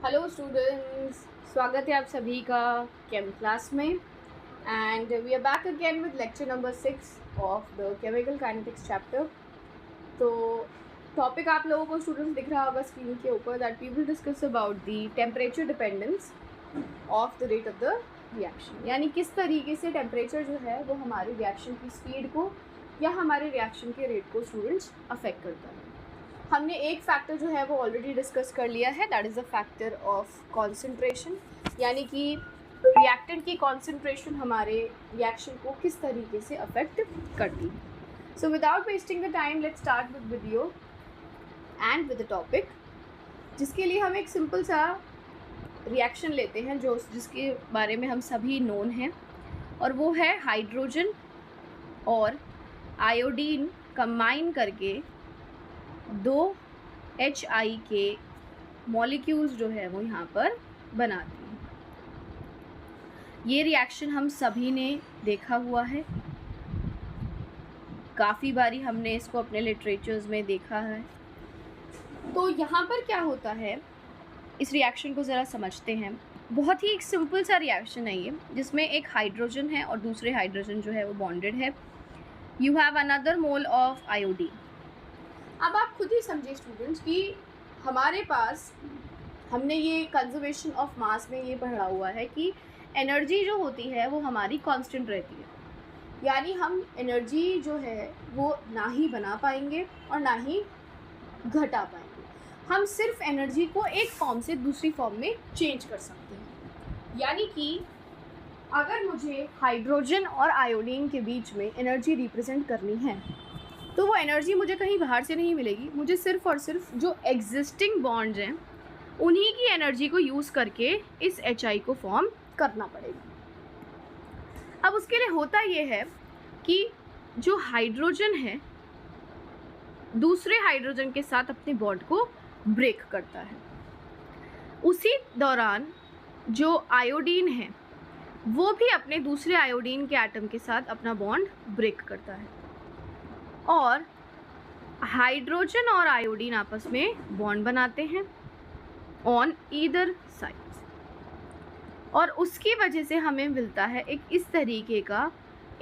Hello students, स्वागत है आप सभी का केम क्लास में। And we are back again with lecture number 6 of the chemical kinetics chapter. तो टॉपिक आप लोगों को स्टूडेंट्स दिख रहा होगा स्क्रीन के ऊपर, that we will discuss about the temperature dependence of the rate of the reaction. यानी किस तरीके से टेम्परेचर जो है वो हमारे रिएक्शन की स्पीड को या हमारे रिएक्शन के रेट को स्टूडेंट्स अफेक्ट करता है। हमने एक फैक्टर जो है वो ऑलरेडी डिस्कस कर लिया है, that is the factor of concentration, यानी कि रिएक्टेंट की कॉन्सेंट्रेशन हमारे रिएक्शन को किस तरीके से अफेक्ट करती है। So without wasting the time let's start with video and with the topic, जिसके लिए हम एक सिंपल सा रिएक्शन लेते हैं जिसके बारे में हम सभी नोन हैं, और वो है हाइड्रोजन और आयोडीन कंबाइन करके 2 HI के मॉलिक्यूल्स जो है वो यहाँ पर बनाती हैं। ये रिएक्शन हम सभी ने देखा हुआ है, काफ़ी बारी हमने इसको अपने लिटरेचर्स में देखा है। तो यहाँ पर क्या होता है, इस रिएक्शन को ज़रा समझते हैं। बहुत ही एक सिंपल सा रिएक्शन है ये, जिसमें एक हाइड्रोजन है और दूसरे हाइड्रोजन जो है वो बॉन्डेड है। You have another mole of iodine. अब आप खुद ही समझिए स्टूडेंट्स कि हमारे पास, हमने ये कंजर्वेशन ऑफ मास में ये पढ़ा हुआ है कि एनर्जी जो होती है वो हमारी कांस्टेंट रहती है, यानी हम एनर्जी जो है वो ना ही बना पाएंगे और ना ही घटा पाएंगे। हम सिर्फ एनर्जी को एक फॉर्म से दूसरी फॉर्म में चेंज कर सकते हैं। यानी कि अगर मुझे हाइड्रोजन और आयोडीन के बीच में एनर्जी रिप्रेजेंट करनी है तो वो एनर्जी मुझे कहीं बाहर से नहीं मिलेगी, मुझे सिर्फ और सिर्फ जो एग्जिस्टिंग बॉन्ड्स हैं उन्हीं की एनर्जी को यूज़ करके इस HI को फॉर्म करना पड़ेगा। अब उसके लिए होता ये है कि जो हाइड्रोजन है दूसरे हाइड्रोजन के साथ अपने बॉन्ड को ब्रेक करता है। उसी दौरान जो आयोडीन है वो भी अपने दूसरे आयोडीन के एटम के साथ अपना बॉन्ड ब्रेक करता है, और हाइड्रोजन और आयोडीन आपस में बॉन्ड बनाते हैं ऑन ईदर साइड, और उसकी वजह से हमें मिलता है एक इस तरीके का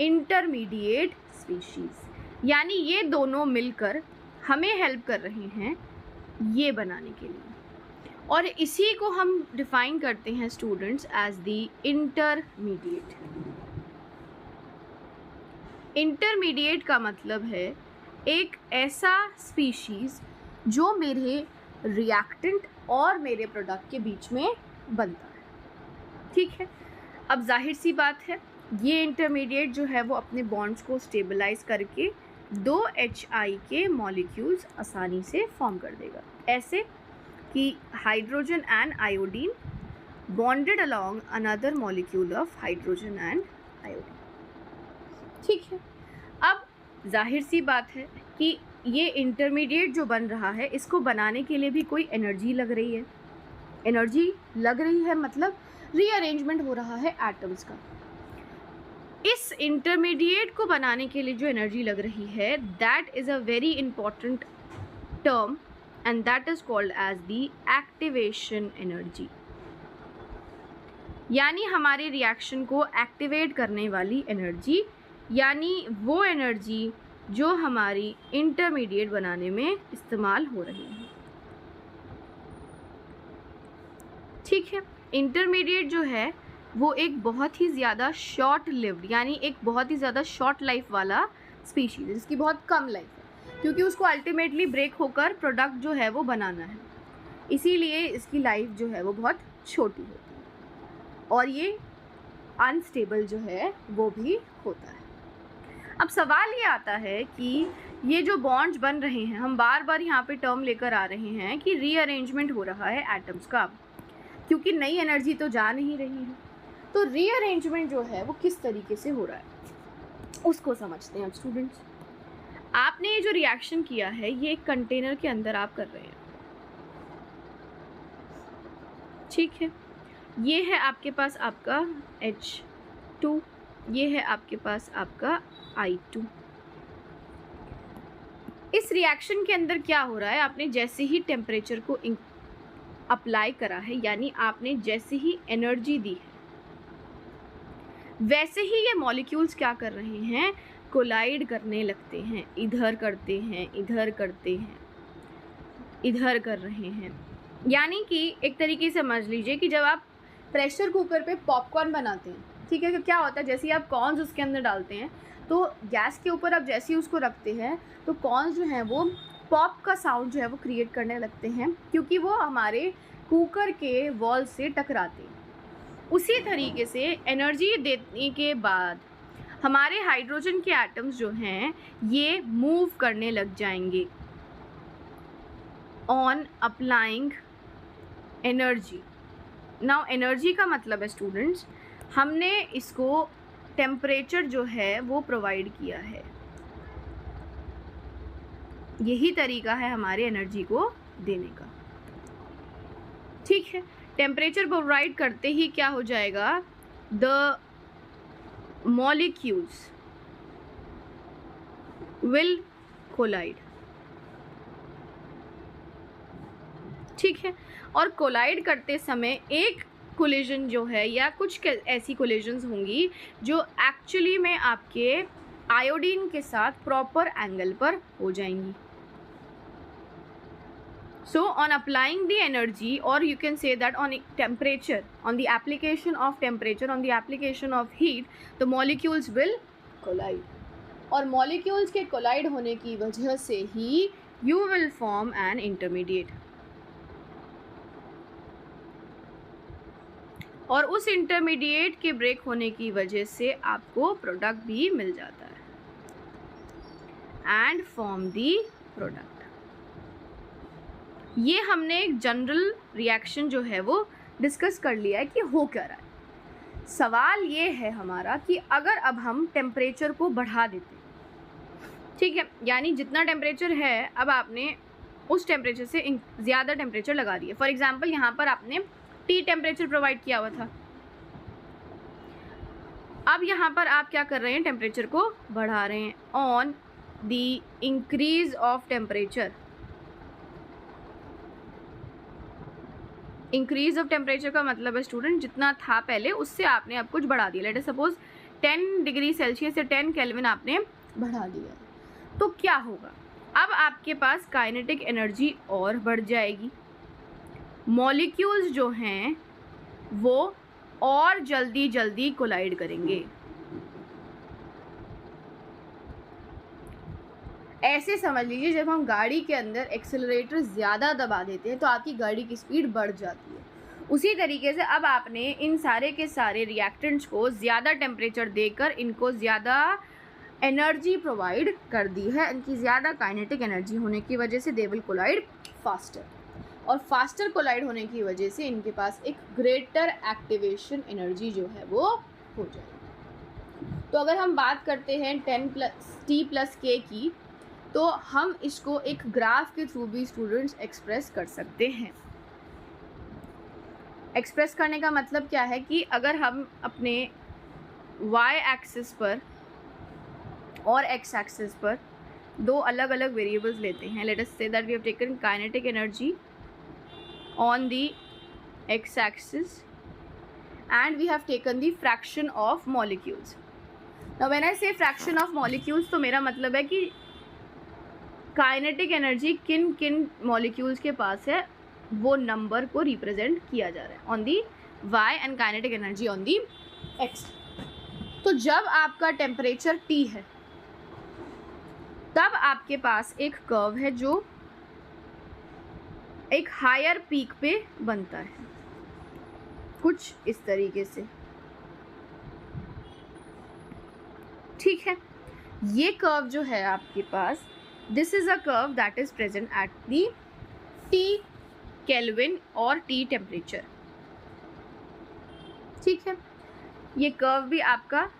इंटरमीडिएट स्पीशीज़। यानी ये दोनों मिलकर हमें हेल्प कर रहे हैं ये बनाने के लिए, और इसी को हम डिफाइन करते हैं students as the intermediate. Intermediate का मतलब है एक ऐसा स्पीशीज़ जो मेरे रिएक्टेंट और मेरे प्रोडक्ट के बीच में बनता है। ठीक है, अब जाहिर सी बात है ये इंटरमीडिएट जो है वो अपने बॉन्ड्स को स्टेबलाइज करके 2 HI के मॉलिक्यूल्स आसानी से फॉर्म कर देगा, ऐसे कि hydrogen and iodine bonded along another molecule of hydrogen and iodine. ठीक है, अब जाहिर सी बात है कि ये इंटरमीडिएट जो बन रहा है इसको बनाने के लिए भी कोई एनर्जी लग रही है। एनर्जी लग रही है मतलब रीअरेंजमेंट हो रहा है एटम्स का। इस इंटरमीडिएट को बनाने के लिए जो एनर्जी लग रही है that is a very important term and that is called as the activation energy. यानी हमारे रिएक्शन को एक्टिवेट करने वाली एनर्जी, यानी वो एनर्जी जो हमारी इंटरमीडिएट बनाने में इस्तेमाल हो रही है। ठीक है, इंटरमीडिएट जो है वो एक बहुत ही ज़्यादा शॉर्ट लिव्ड, यानी एक बहुत ही ज़्यादा शॉर्ट लाइफ वाला स्पीशीज़ है जिसकी बहुत कम लाइफ है, क्योंकि उसको अल्टीमेटली ब्रेक होकर प्रोडक्ट जो है वो बनाना है, इसीलिए इसकी लाइफ जो है वो बहुत छोटी होती है, और ये अनस्टेबल जो है वो भी होता है। अब सवाल ये आता है कि ये जो बॉन्ड्स बन रहे हैं, हम बार बार यहाँ पे टर्म लेकर आ रहे हैं कि रीअरेंजमेंट हो रहा है एटम्स का, क्योंकि नई एनर्जी तो जा नहीं रही है। तो रीअरेंजमेंट जो है वो किस तरीके से हो रहा है उसको समझते हैं अब स्टूडेंट्स। आपने ये जो रिएक्शन किया है ये एक कंटेनर के अंदर आप कर रहे हैं। ठीक है, ये है आपके पास आपका H2, ये है आपके पास आपका I2। इस रिएक्शन के अंदर क्या हो रहा है, आपने जैसे ही टेम्परेचर को अप्लाई करा है, यानी आपने जैसे ही एनर्जी दी है वैसे ही ये मॉलिक्यूल्स क्या कर रहे हैं, कोलाइड करने लगते हैं, इधर करते हैं, इधर करते हैं, इधर कर रहे हैं। यानी कि एक तरीके से समझ लीजिए कि जब आप प्रेशर कुकर पे पॉपकॉर्न बनाते हैं, ठीक है, तो क्या होता है, जैसे ही आप कॉर्न्स उसके अंदर डालते हैं तो गैस के ऊपर आप जैसे ही उसको रखते हैं तो कॉर्न्स जो हैं वो पॉप का साउंड जो है वो क्रिएट करने लगते हैं, क्योंकि वो हमारे कुकर के वॉल से टकराते हैं। उसी तरीके से एनर्जी देने के बाद हमारे हाइड्रोजन के एटम्स जो हैं ये मूव करने लग जाएंगे on applying energy. Now energy का मतलब है स्टूडेंट्स, हमने इसको टेम्परेचर जो है वो प्रोवाइड किया है, यही तरीका है हमारे एनर्जी को देने का, ठीक है। टेम्परेचर प्रोवाइड करते ही क्या हो जाएगा, द मॉलिक्यूल्स विल कोलाइड, ठीक है। और कोलाइड करते समय एक कोलिजन जो है या कुछ ऐसी कोलिजन्स होंगी जो एक्चुअली में आपके आयोडीन के साथ प्रॉपर एंगल पर हो जाएंगी। So on applying the energy, or you can say that on temperature, on the application of temperature, on the application of heat, the molecules will collide. और molecules के collide होने की वजह से ही you will form an intermediate. और उस intermediate के break होने की वजह से आपको product भी मिल जाता है and form the product. ये हमने एक जनरल रिएक्शन जो है वो डिस्कस कर लिया है कि हो क्या रहा है। सवाल ये है हमारा कि अगर अब हम टेम्परेचर को बढ़ा देते हैं, ठीक है, यानी जितना टेम्परेचर है अब आपने उस टेम्परेचर से ज़्यादा टेम्परेचर लगा दिया। फॉर एग्जांपल यहाँ पर आपने टी टेम्परेचर प्रोवाइड किया हुआ था, अब यहाँ पर आप क्या कर रहे हैं, टेम्परेचर को बढ़ा रहे हैं on the increase of temperature. Increase of temperature का मतलब है स्टूडेंट जितना था पहले उससे आपने अब कुछ बढ़ा दिया। Let us suppose 10 degree Celsius से 10 केल्विन आपने बढ़ा दिया, तो क्या होगा, अब आपके पास काइनेटिक एनर्जी और बढ़ जाएगी, मॉलिक्यूल्स जो हैं वो और जल्दी जल्दी कोलाइड करेंगे। ऐसे समझ लीजिए जब हम गाड़ी के अंदर एक्सेलरेटर ज़्यादा दबा देते हैं तो आपकी गाड़ी की स्पीड बढ़ जाती है। उसी तरीके से अब आपने इन सारे के सारे रिएक्टेंट्स को ज़्यादा टेम्परेचर देकर इनको ज़्यादा एनर्जी प्रोवाइड कर दी है, इनकी ज़्यादा काइनेटिक एनर्जी होने की वजह से दे विल कोलाइड फास्टर, और फास्टर कोलाइड होने की वजह से इनके पास एक ग्रेटर एक्टिवेशन एनर्जी जो है वो हो जाएगी। तो अगर हम बात करते हैं 10T+K की, तो हम इसको एक ग्राफ के थ्रू भी स्टूडेंट्स एक्सप्रेस कर सकते हैं। एक्सप्रेस करने का मतलब क्या है कि अगर हम अपने y एक्सिस पर और x एक्सिस पर दो अलग अलग वेरिएबल्स लेते हैं, let us say that we have taken kinetic energy on the x axis and we have taken the fraction of molecules. Now when I say fraction of molecules, तो मेरा मतलब है कि काइनेटिक एनर्जी किन किन molecules के पास है वो नंबर को रिप्रेजेंट किया जा रहा है on the y and kinetic energy on the x। तो जब आपका टेम्परेचर T है तब आपके पास एक कर्व है जो एक हायर पीक पे बनता है, कुछ इस तरीके से, ठीक है। ये कर्व जो है आपके पास, this is a curve that is present at the T Kelvin और T टेम्परेचर, ठीक है। ये कर्व भी आपका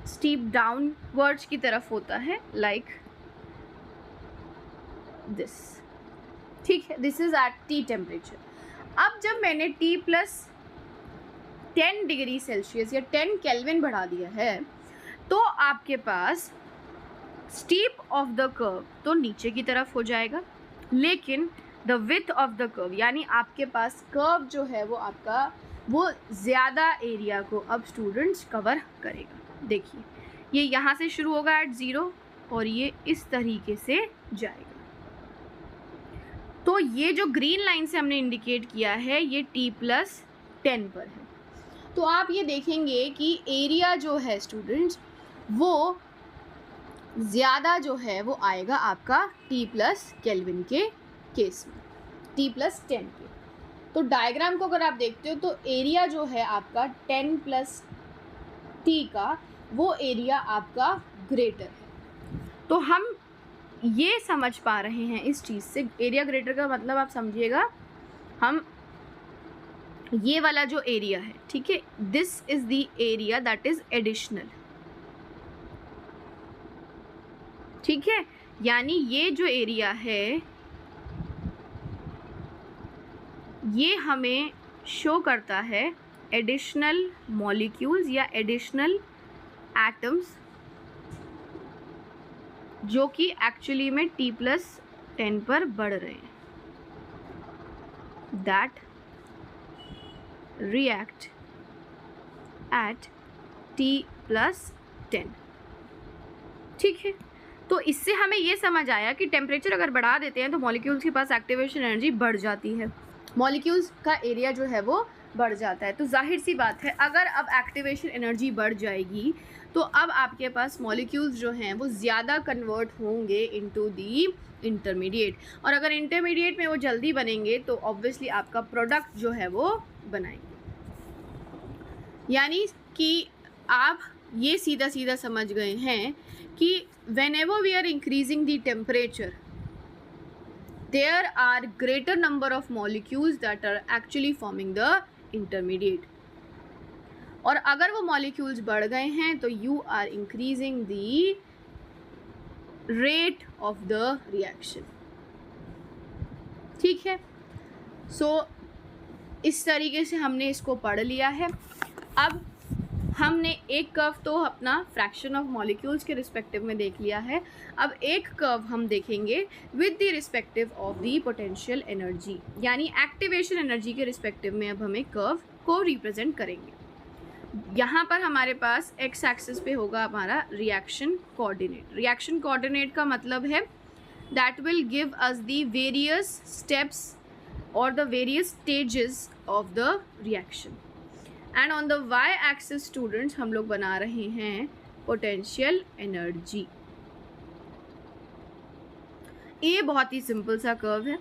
स्टीप डाउनवर्ड्स की तरफ होता है, लाइक दिस, ठीक है। This is at T temperature. अब जब मैंने T+10 डिग्री सेल्सियस या 10 केल्विन बढ़ा दिया है तो आपके पास स्टीप ऑफ द कर्व तो नीचे की तरफ हो जाएगा, लेकिन the width of the curve, यानी आपके पास कर्व जो है वो आपका वो ज़्यादा एरिया को अब स्टूडेंट्स कवर करेगा। देखिए ये यहाँ से शुरू होगा एट 0 और ये इस तरीके से जाएगा। तो ये जो ग्रीन लाइन से हमने इंडिकेट किया है ये t+10 पर है। तो आप ये देखेंगे कि एरिया जो है स्टूडेंट्स वो ज़्यादा जो है वो आएगा आपका t+ केल्विन के केस में, t+10 के। तो डायग्राम को अगर आप देखते हो तो एरिया जो है आपका 10+t का वो एरिया आपका ग्रेटर है। तो हम ये समझ पा रहे हैं इस चीज़ से, एरिया ग्रेटर का मतलब आप समझिएगा, हम ये वाला जो एरिया है, ठीक है, this is the area that is additional, ठीक है, यानी ये जो एरिया है ये हमें शो करता है एडिशनल मॉलिक्यूल्स या एडिशनल एटम्स जो कि एक्चुअली में t+10 पर बढ़ रहे हैं, दैट रिएक्ट एट t+10, ठीक है। तो इससे हमें ये समझ आया कि टेम्परेचर अगर बढ़ा देते हैं तो मॉलिक्यूल्स के पास एक्टिवेशन एनर्जी बढ़ जाती है, मॉलिक्यूल्स का एरिया जो है वो बढ़ जाता है। तो जाहिर सी बात है अगर अब एक्टिवेशन एनर्जी बढ़ जाएगी तो अब आपके पास मॉलिक्यूल्स जो हैं वो ज़्यादा कन्वर्ट होंगे इनटू दी इंटरमीडिएट, और अगर इंटरमीडिएट में वो जल्दी बनेंगे तो ऑब्वियसली आपका प्रोडक्ट जो है वो बनाएंगे। यानी कि आप ये सीधा सीधा समझ गए हैं कि whenever we are increasing the temperature there are greater number of molecules that are actually forming the intermediate, और अगर वो molecules बढ़ गए हैं तो you are increasing the rate of the reaction, ठीक है। सो इस तरीके से हमने इसको पढ़ लिया है। अब हमने एक कर्व तो अपना फ्रैक्शन ऑफ मॉलिक्यूल्स के रिस्पेक्टिव में देख लिया है, अब एक कर्व हम देखेंगे with the respective of the potential energy, यानी एक्टिवेशन एनर्जी के रिस्पेक्टिव में अब हमें कर्व को रिप्रेजेंट करेंगे। यहाँ पर हमारे पास एक्स एक्सिस पे होगा हमारा रिएक्शन कोऑर्डिनेट। रिएक्शन कोऑर्डिनेट का मतलब है that will give us the various steps और the various stages of the reaction, and on the Y axis students हम लोग बना रहे हैं पोटेंशियल एनर्जी। ये बहुत ही सिंपल सा कर्व है।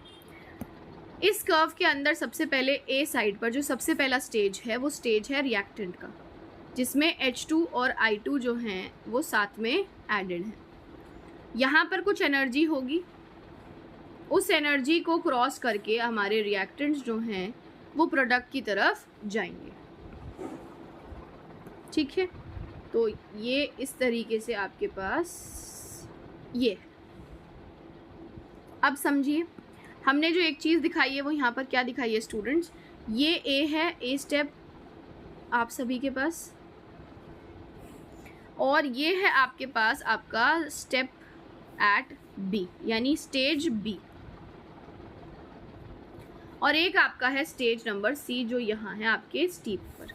इस कर्व के अंदर सबसे पहले ए साइड पर जो सबसे पहला स्टेज है वो स्टेज है रिएक्टेंट का, जिसमें H2 और I2 जो हैं वो साथ में एडेड हैं। यहाँ पर कुछ एनर्जी होगी, उस एनर्जी को क्रॉस करके हमारे रिएक्टेंट्स जो हैं वो प्रोडक्ट की तरफ जाएंगे, ठीक है। तो ये इस तरीके से आपके पास ये है। अब समझिए हमने जो एक चीज़ दिखाई है वो यहाँ पर क्या दिखाई है स्टूडेंट्स, ये ए है, ए स्टेप आप सभी के पास, और ये है आपके पास आपका स्टेप एट बी यानी स्टेज बी, और एक आपका है स्टेज नंबर सी जो यहाँ है आपके स्टीप पर।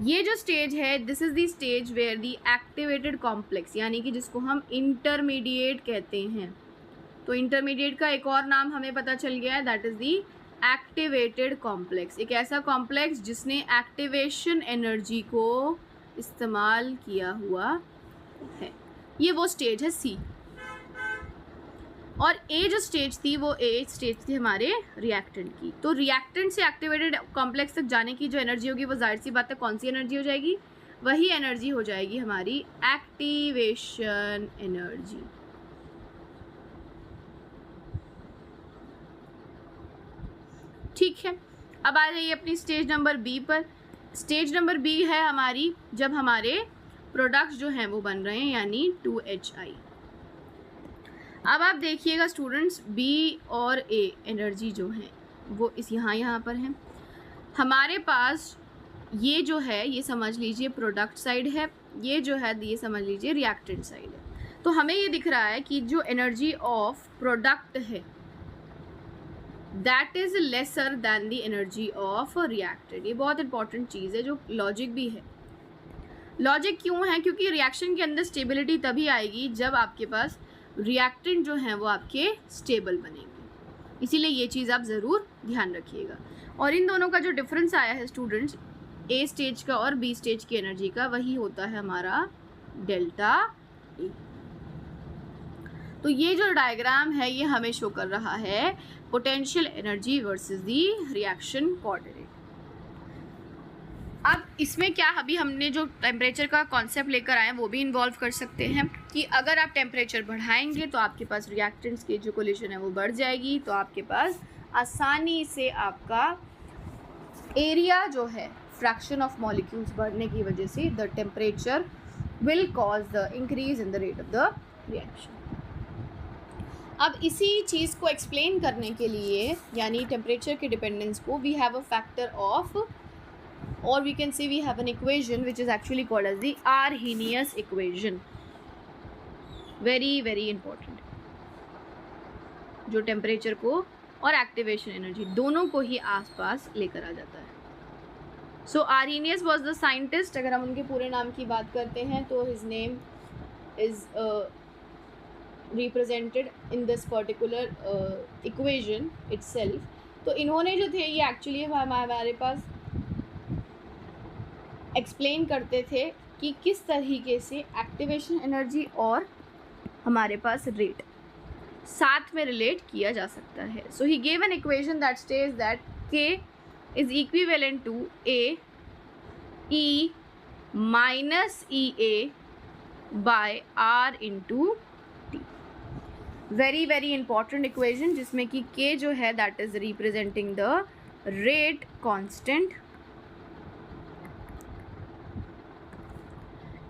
ये जो स्टेज है this is the stage where the activated complex, यानी कि जिसको हम इंटरमीडिएट कहते हैं। तो इंटरमीडिएट का एक और नाम हमें पता चल गया है, that is the activated complex, एक ऐसा कॉम्प्लेक्स जिसने एक्टिवेशन एनर्जी को इस्तेमाल किया हुआ है। ये वो स्टेज है सी, और ए जो स्टेज थी वो ए स्टेज थी हमारे रिएक्टेंट की। तो रिएक्टेंट से एक्टिवेटेड कॉम्प्लेक्स तक जाने की जो एनर्जी होगी वो जाहिर सी बात है कौन सी एनर्जी हो जाएगी, वही एनर्जी हो जाएगी हमारी एक्टिवेशन एनर्जी। ठीक है, अब आ जाइए अपनी स्टेज नंबर बी पर। स्टेज नंबर बी है हमारी जब हमारे प्रोडक्ट्स जो हैं वो बन रहे हैं, यानी 2HI। अब आप देखिएगा स्टूडेंट्स, बी और ए एनर्जी जो है वो इस यहाँ पर है। हमारे पास ये जो है ये समझ लीजिए प्रोडक्ट साइड है, ये जो है ये समझ लीजिए रिएक्टेंट साइड है। तो हमें ये दिख रहा है कि जो एनर्जी ऑफ प्रोडक्ट है that is lesser than the energy of reacted. ये बहुत इंपॉर्टेंट चीज़ है जो लॉजिक भी है। लॉजिक क्यों है? क्योंकि रिएक्शन के अंदर स्टेबिलिटी तभी आएगी जब आपके पास रिएक्टेंट जो हैं वो आपके स्टेबल बनेंगे। इसीलिए ये चीज़ आप ज़रूर ध्यान रखिएगा। और इन दोनों का जो डिफरेंस आया है स्टूडेंट्स, ए स्टेज का और बी स्टेज की एनर्जी का, वही होता है हमारा डेल्टा E। तो ये जो डायग्राम है ये हमें शो कर रहा है पोटेंशियल एनर्जी वर्सेस दी रिएक्शन कोऑर्डिनेट। अब इसमें क्या, अभी हमने जो टेम्परेचर का कॉन्सेप्ट लेकर आए हैं वो भी इन्वॉल्व कर सकते हैं कि अगर आप टेम्परेचर बढ़ाएंगे तो आपके पास रिएक्टेंट्स की जो कोलिशन है वो बढ़ जाएगी, तो आपके पास आसानी से आपका एरिया जो है फ्रैक्शन ऑफ मॉलिक्यूल्स बढ़ने की वजह से the temperature will cause the increase in the rate of the reaction. अब इसी चीज़ को एक्सप्लेन करने के लिए, यानी टेम्परेचर के डिपेंडेंस को, we have a factor of, or we can say we have an equation which is actually called as the Arrhenius equation, very important, जो टेम्परेचर को और एक्टिवेशन एनर्जी दोनों को ही आसपास लेकर आ जाता है। सो Arrhenius was the scientist। अगर हम उनके पूरे नाम की बात करते हैं तो his name is represented in this particular equation itself। तो इन्होंने जो थे ये एक्चुअली हमारे पास एक्सप्लेन करते थे कि किस तरीके से एक्टिवेशन एनर्जी और हमारे पास रेट साथ में रिलेट किया जा सकता है। So he gave an equation that states that K is equivalent to A E minus E A by R into T. Very important equation, जिसमें कि के जो है that is representing the rate constant,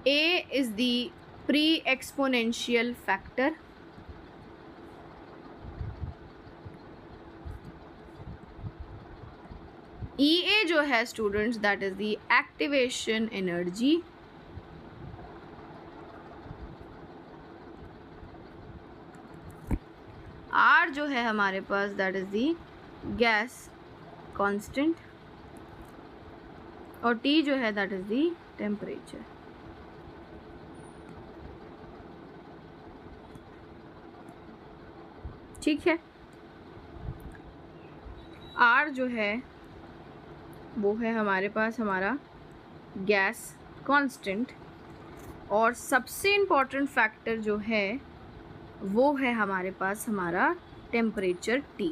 A is the pre-exponential factor, EA जो है students that is the activation energy, R जो है हमारे पास that is the gas constant, और T जो है दैट इज द टेम्परेचर। ठीक है, R जो है वो है हमारे पास हमारा गैस कांस्टेंट, और सबसे इम्पॉर्टेंट फैक्टर जो है वो है हमारे पास हमारा टेम्परेचर T।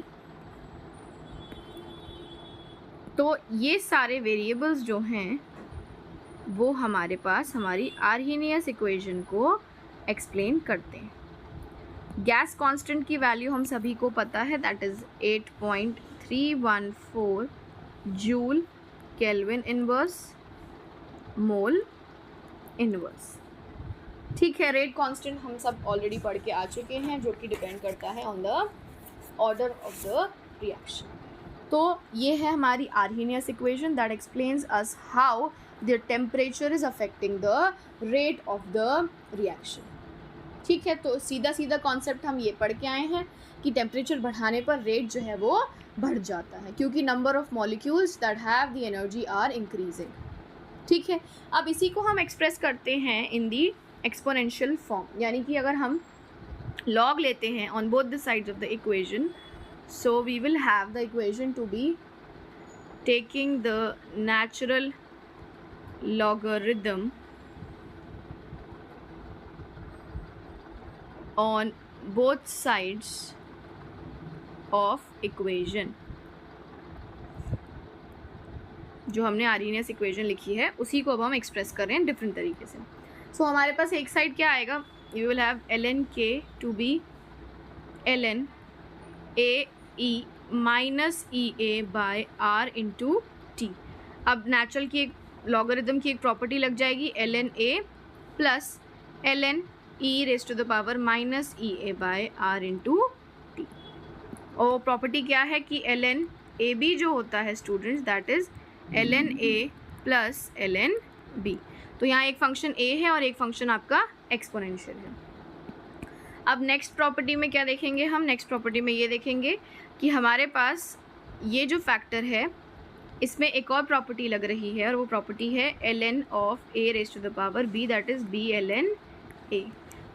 तो ये सारे वेरिएबल्स जो हैं वो हमारे पास हमारी आर्हेनियस इक्वेशन को एक्सप्लेन करते हैं। गैस कांस्टेंट की वैल्यू हम सभी को पता है, that is 8.314 joule kelvin inverse mole inverse. ठीक है, रेट कांस्टेंट हम सब ऑलरेडी पढ़ के आ चुके हैं, जो कि डिपेंड करता है on the order of the reaction. तो ये है हमारी Arrhenius equation that explains us how the temperature is affecting the rate of the reaction. ठीक है, तो सीधा कॉन्सेप्ट हम ये पढ़ के आए हैं कि टेम्परेचर बढ़ाने पर रेट जो है वो बढ़ जाता है, क्योंकि number of molecules that have the energy are increasing. ठीक है, अब इसी को हम एक्सप्रेस करते हैं इन दी एक्सपोनेंशियल फॉर्म, यानी कि अगर हम लॉग लेते हैं on both the sides of the equation, so we will have the equation to be taking the natural logarithm on both sides of equation। जो हमने आर्हेनियस इक्वेशन लिखी है उसी को अब हम एक्सप्रेस कर रहे हैं डिफरेंट तरीके से। सो हमारे पास एक साइड क्या आएगा, you will have ln k to be ln a e minus E A by R into T. अब नेचुरल की एक लॉगरिदम की एक प्रॉपर्टी लग जाएगी, ln a plus ln e raise to the power minus E A by R into T. और property क्या है कि ln ए बी जो होता है students that is ln a plus ln b। तो यहाँ एक फंक्शन a है और एक फंक्शन आपका एक्सपोनेंशियल है। अब नेक्स्ट प्रॉपर्टी में क्या देखेंगे हम, नेक्स्ट प्रॉपर्टी में ये देखेंगे कि हमारे पास ये जो फैक्टर है इसमें एक और प्रॉपर्टी लग रही है, और वो प्रॉपर्टी है ln of a raise to the power b, that is b ln a।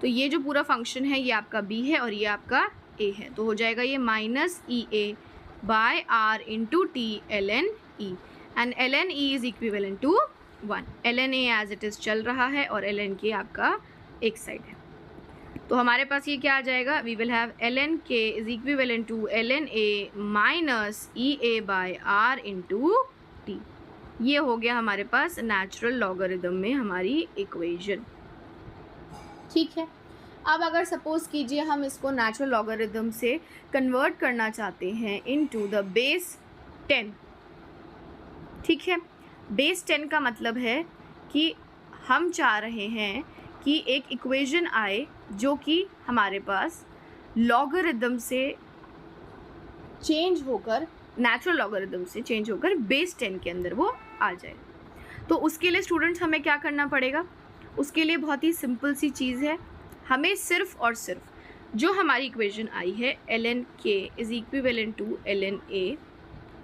तो ये जो पूरा फंक्शन है ये आपका b है और ये आपका a है, तो हो जाएगा ये minus E A by R into T ln e, and ln e is equivalent to 1। ln a as it is चल रहा है और ln k आपका एक साइड है, तो हमारे पास ये क्या आ जाएगा, we will have ln k is equivalent to ln a minus E A by R into T. ये हो गया हमारे पास नेचुरल लॉगरिदम में हमारी इक्वेशन। ठीक है, अब अगर सपोज कीजिए हम इसको नेचुरल लॉगरिदम से कन्वर्ट करना चाहते हैं इनटू द बेस 10। ठीक है, बेस 10 का मतलब है कि हम चाह रहे हैं कि एक इक्वेशन आए जो कि हमारे पास लॉगरिदम से चेंज होकर, नेचुरल लॉगरिदम से चेंज होकर बेस 10 के अंदर वो आ जाए। तो उसके लिए स्टूडेंट्स हमें क्या करना पड़ेगा, उसके लिए बहुत ही सिंपल सी चीज़ है, हमें सिर्फ और सिर्फ जो हमारी इक्वेशन आई है ln k is equivalent to ln a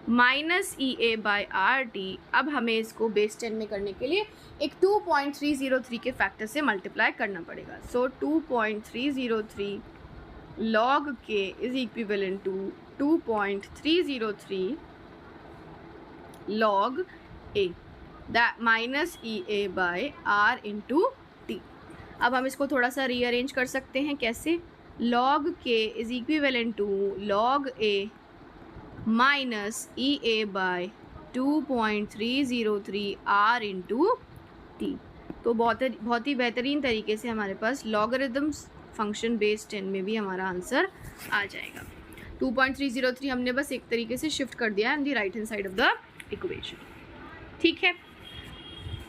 minus E A by R T, अब हमें इसको बेस 10 में करने के लिए एक 2.303 के फैक्टर से मल्टीप्लाई करना पड़ेगा। So 2.303 log k is equivalent to 2.303 log a, that minus E A by R into T. अब हम इसको थोड़ा सा रीअरेंज कर सकते हैं, कैसे, log k is equivalent to log a minus E A by 2.303 R into T. तो बहुत ही बेहतरीन तरीके से हमारे पास लॉगरिदम्स फंक्शन बेस 10 में भी हमारा आंसर आ जाएगा। 2.303 हमने बस एक तरीके से शिफ्ट कर दिया है on the right hand side of the equation. ठीक है,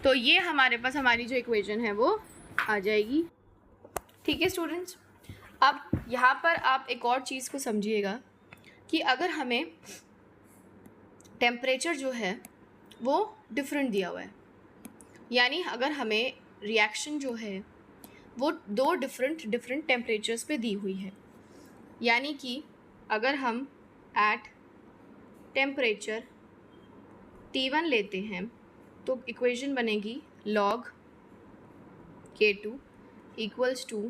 तो ये हमारे पास हमारी जो इक्वेशन है वो आ जाएगी। ठीक है स्टूडेंट्स, अब यहाँ पर आप एक और चीज़ को समझिएगा कि अगर हमें टेम्परेचर जो है वो डिफरेंट दिया हुआ है, यानी अगर हमें रिएक्शन जो है वो दो डिफरेंट टेम्परेचर्स पे दी हुई है, यानी कि अगर हम एट टेम्परेचर T1 लेते हैं तो इक्वेशन बनेगी log K2 equals to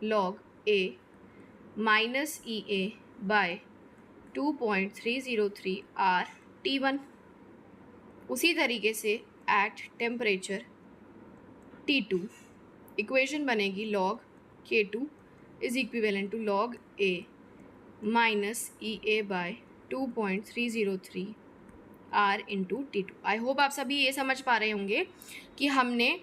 log A minus E A by 2.303 R T1। उसी तरीके से एट टेम्परेचर T2 इक्वेशन बनेगी log K2 is equivalent to log A minus E A by 2.303 R into T2। I hope आप सभी ये समझ पा रहे होंगे कि हमने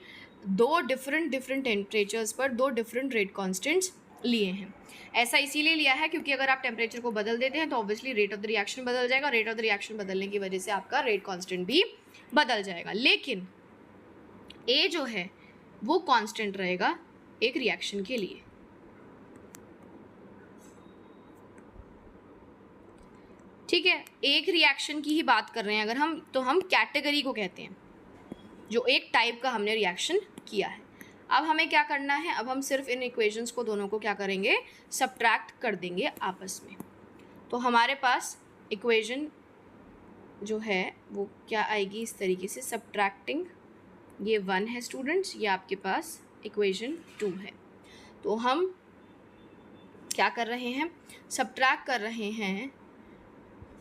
दो डिफरेंट टेम्परेचर्स पर दो डिफरेंट रेट कॉन्स्टेंट्स लिए हैं। ऐसा इसीलिए लिया है क्योंकि अगर आप टेम्परेचर को बदल देते हैं तो obviously rate of the reaction बदल जाएगा, रेट ऑफ द रिएक्शन बदलने की वजह से आपका रेट कांस्टेंट भी बदल जाएगा, लेकिन ए जो है वो कांस्टेंट रहेगा एक रिएक्शन के लिए। ठीक है, एक रिएक्शन की ही बात कर रहे हैं अगर हम, तो हम कैटेगरी को कहते हैं जो एक टाइप का हमने रिएक्शन किया है। अब हमें क्या करना है, अब हम सिर्फ इन इक्वेशंस को दोनों को क्या करेंगे, सब्ट्रैक्ट कर देंगे आपस में। तो हमारे पास इक्वेशन जो है वो क्या आएगी इस तरीके से, सब्ट्रैक्टिंग ये 1 है स्टूडेंट्स, ये आपके पास इक्वेशन 2 है। तो हम क्या कर रहे हैं, सब्ट्रैक्ट कर रहे हैं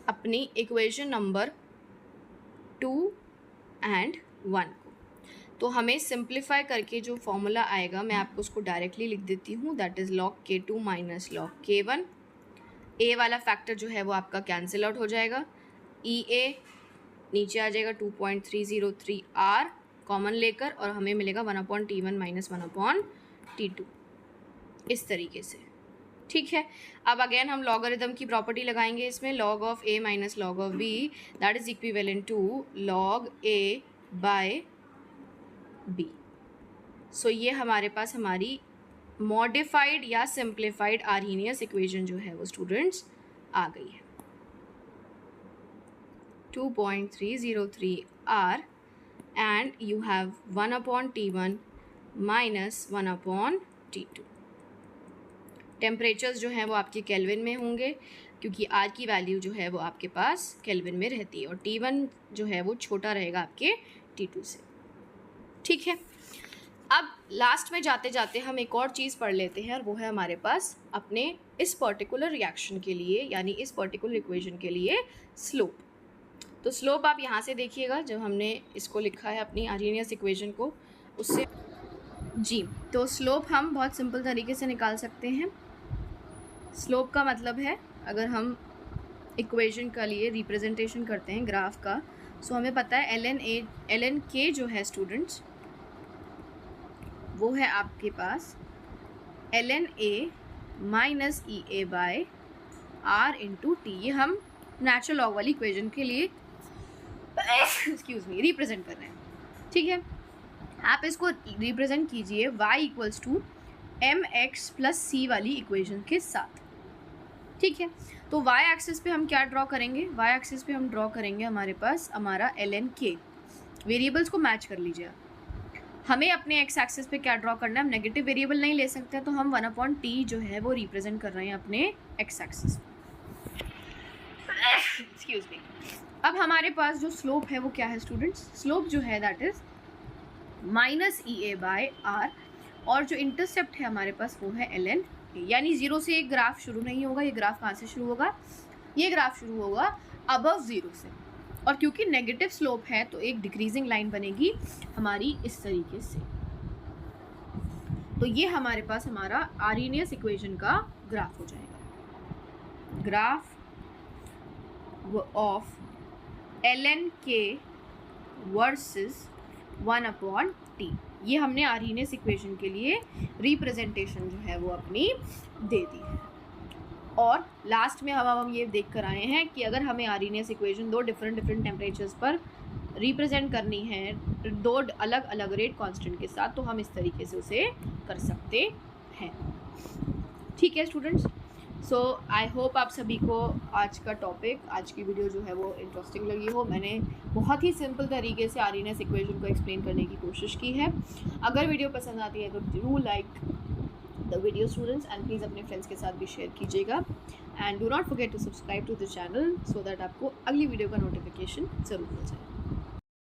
अपनी इक्वेशन नंबर 2 एंड 1 को। तो हमें सिंप्लीफाई करके जो फॉर्मूला आएगा मैं आपको उसको डायरेक्टली लिख देती हूँ, that is log K2 minus log K1। ए वाला फैक्टर जो है वो आपका कैंसिल आउट हो जाएगा, ई ए नीचे आ जाएगा 2.303 आर कॉमन लेकर, और हमें मिलेगा 1/T1 माइनस 1/T2 इस तरीके से। ठीक है, अब अगेन हम लॉगरिदम की प्रॉपर्टी लगाएंगे इसमें, log of a minus log of b that is equivalent to log a by b। So ये हमारे पास हमारी मॉडिफाइड या सिंप्लीफाइड आर्हीनियस इक्वेशन जो है वो स्टूडेंट्स आ गई है। 2.303 r and you have 1/T1 minus 1/T2। Temperatures जो हैं वो आपके केल्विन में होंगे, क्योंकि आर की वैल्यू जो है वो आपके पास केल्विन में रहती है और T1 जो है वो छोटा रहेगा आपके T2 से। ठीक है, अब लास्ट में जाते जाते हम एक और चीज़ पढ़ लेते हैं और वो है हमारे पास अपने इस पर्टिकुलर रिएक्शन के लिए यानी इस पर्टिकुलर इक्वेशन के लिए स्लोप। तो स्लोप आप यहाँ से देखिएगा, जब हमने इसको लिखा है अपनी आर्हेनियस इक्वेशन को उससे जी, तो स्लोप हम बहुत सिंपल तरीके से निकाल सकते हैं। स्लोप का मतलब है अगर हम इक्वेशन का लिए रिप्रेजेंटेशन करते हैं ग्राफ का, सो हमें पता है ln k जो है स्टूडेंट्स वो है आपके पास ln a minus E A by R into T. ये हम नेचुरल लॉग वाली इक्वेशन के लिए एक्सक्यूज मी रिप्रेजेंट कर रहे हैं। ठीक है, आप इसको रिप्रेजेंट कीजिए y equals to M X plus C वाली इक्वेशन के साथ। ठीक है, तो y एक्सिस पे हम क्या ड्रॉ करेंगे, y एक्सिस पे हम ड्रॉ करेंगे हमारे पास हमारा ln k। वेरिएबल्स को मैच कर लीजिए। हमें अपने x एक्सिस पे क्या ड्रॉ करना है, हम नेगेटिव वेरिएबल नहीं ले सकते, तो हम 1/t जो है वो रिप्रेजेंट कर रहे हैं अपने x एक्सिस। Excuse me. अब हमारे पास जो स्लोप है वो क्या है स्टूडेंट्स, स्लोप जो है that is minus E A by R और जो इंटरसेप्ट है हमारे पास वो है ln k। यानी 0 से एक ग्राफ शुरू नहीं होगा, ये ग्राफ कहाँ से शुरू होगा, ये ग्राफ शुरू होगा अबव 0 से, और क्योंकि नेगेटिव स्लोप है तो एक डिक्रीजिंग लाइन बनेगी हमारी इस तरीके से। तो ये हमारे पास हमारा आर्हेनियस इक्वेशन का ग्राफ हो जाएगा, graph of ln k versus 1/t। ये हमने आर्हेनियस इक्वेशन के लिए रिप्रेजेंटेशन जो है वो अपनी दे दी है। और लास्ट में हम ये देख कर आए हैं कि अगर हमें आर्हेनियस इक्वेशन दो डिफरेंट टेम्परेचर्स पर रिप्रेजेंट करनी है, दो अलग अलग रेट कांस्टेंट के साथ, तो हम इस तरीके से उसे कर सकते हैं। ठीक है स्टूडेंट्स, सो आई होप आप सभी को आज का टॉपिक, आज की वीडियो जो है वो इंटरेस्टिंग लगी हो। मैंने बहुत ही सिंपल तरीके से आर्हेनियस इक्वेशन को एक्सप्लेन करने की कोशिश की है। अगर वीडियो पसंद आती है तो जरूर like the video students and please अपने फ्रेंड्स के साथ भी शेयर कीजिएगा and do not forget to subscribe to the channel so that आपको अगली वीडियो का नोटिफिकेशन ज़रूर मिल जाए।